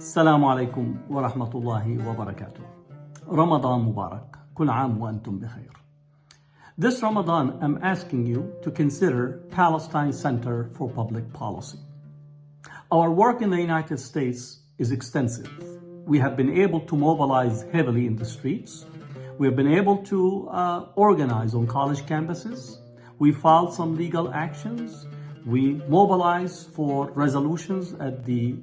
السلام عليكم ورحمة الله وبركاته. Ramadan Mubarak. كل عام وأنتم بخير. This Ramadan, I'm asking you to consider Palestine Center for Public Policy. Our work in the United States is extensive. We have been able to mobilize heavily in the streets. We have been able to organize on college campuses. We filed some legal actions. We mobilize for resolutions at the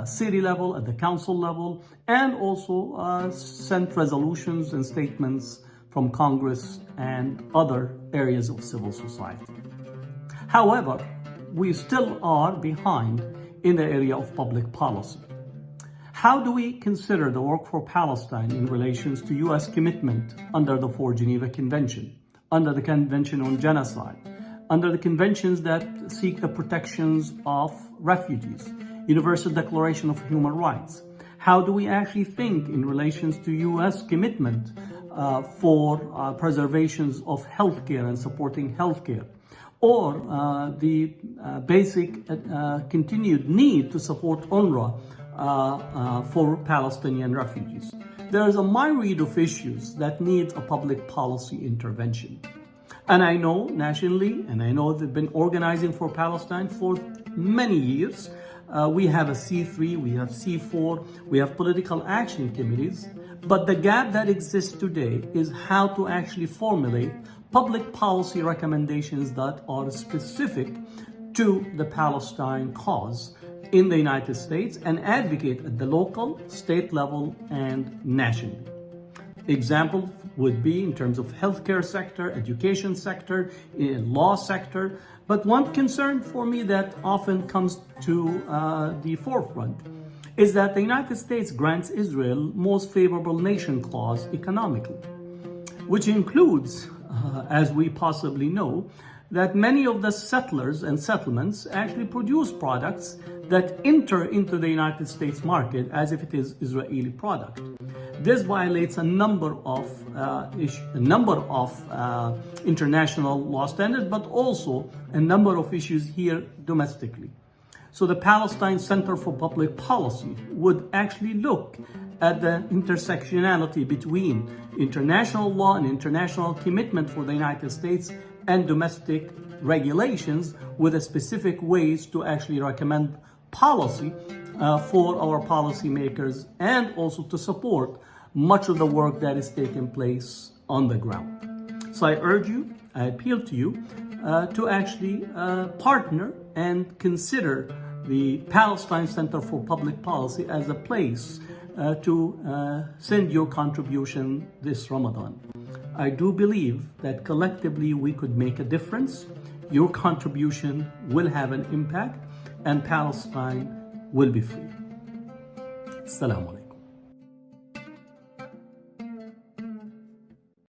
city level, at the council level, and also sent resolutions and statements from Congress and other areas of civil society. However, we still are behind in the area of public policy. How do we consider the work for Palestine in relation to U.S. commitment under the 4 Geneva Convention, under the Convention on Genocide, under the conventions that seek the protections of refugees, Universal Declaration of Human Rights? How do we actually think in relation to U.S. commitment for preservations of healthcare and supporting healthcare, or the basic continued need to support UNRWA for Palestinian refugees? There is a myriad of issues that need a public policy intervention. And I know nationally, and I know they've been organizing for Palestine for many years. We have a C3, we have C4, we have political action committees. But the gap that exists today is how to actually formulate public policy recommendations that are specific to the Palestine cause in the United States and advocate at the local, state level, and nationally. Example would be in terms of healthcare sector, education sector, law sector. But one concern for me that often comes to the forefront is that the United States grants Israel most favorable nation clause economically, which includes, as we possibly know, that many of the settlers and settlements actually produce products that enter into the United States market as if it is Israeli product. This violates a number of international law standards, but also a number of issues here domestically. So the Palestine Center for Public Policy would actually look at the intersectionality between international law and international commitment for the United States and domestic regulations with a specific ways to actually recommend policy for our policymakers and also to support much of the work that is taking place on the ground. So I urge you, I appeal to you to actually partner and consider the Palestine Center for Public Policy as a place to send your contribution this Ramadan. I do believe that collectively we could make a difference. Your contribution will have an impact and Palestine will be free. Assalamu alaikum.